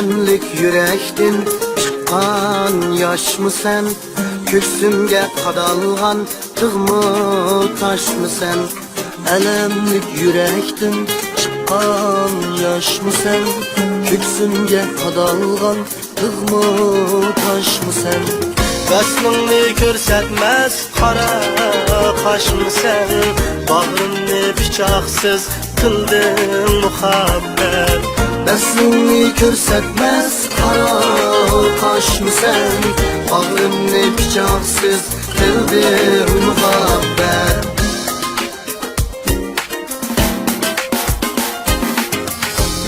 elenlik yürektin çıqqan yaşmı sen? Köksümge qadalğan tığmı taşmı sen? Elenlik yürektin çıqqan yaşmı sen? Köksümge qadalğan tığmı taşmı sen? Bəslingni ko'rsatmas qara qaşmı sen? Bağrımni pichoqsiz qilding muhabbet. Bəslingni ko'rsatmas qara qaşmı sen? Bağrımni pichoqsiz qilding muhabbet.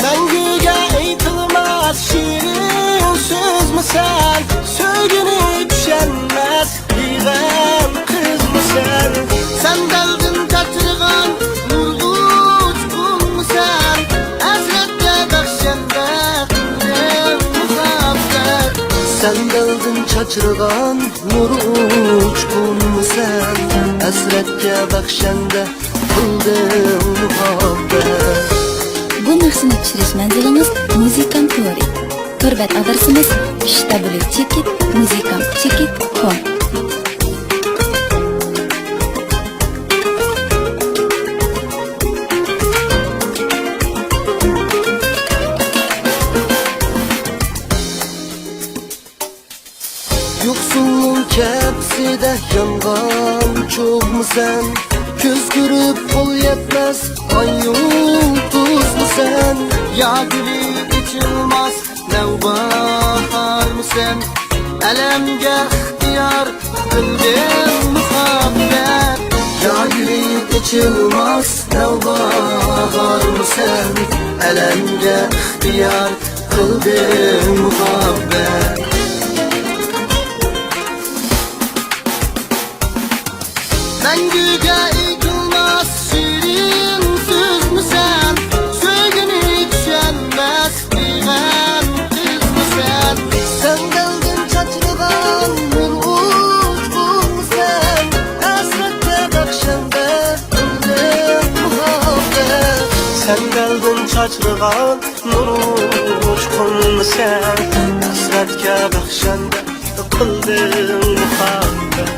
Mengüge aytılmaz şirin söz mü sen? Söygünü düşenmez diyen kız mı sen? Sen deldin kaçırgan nurlu uçkun mu sen? Hasretle bakşende kıldım muhabbet. Sen deldin kaçırgan nurlu uçkun mu sen? Hasretle bakşende kıldım muhabbet. Bu narxni tushirish manzilingiz Muzikam Theory. Hurmat adresimiz www.muzikam.com. Yoksulluğun kepside yangan çok mu sen? Göz görüp kol yetmez ay yıldız mı sen? Ya gülü içilmez nevbahar mı sen? Elemge ihtiyar kıldın muhabbet. Ya gülü içilmez nevbahar mı sen? Elemge ihtiyar kıldın muhabbet. Mengüge yıkılmaz şirin söz mü sen? Söygünü düşenmez diyen kız mı sen? Sen geldin çatırgan nur uçkun mu sen? Hasretle bakşende kıldım muhabbet. Sen geldin çatırgan nur uçkun mu sen? Hasretke bakşende kıldım muhabbet.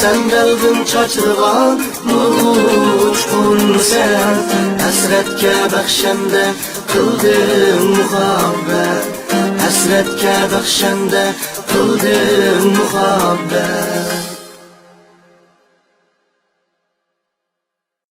Sen geldin çaçırgan nur uçkun mu sen? Hasretke bakşende kıldım muhabbet. Hasretke bakşende kıldım muhabbet.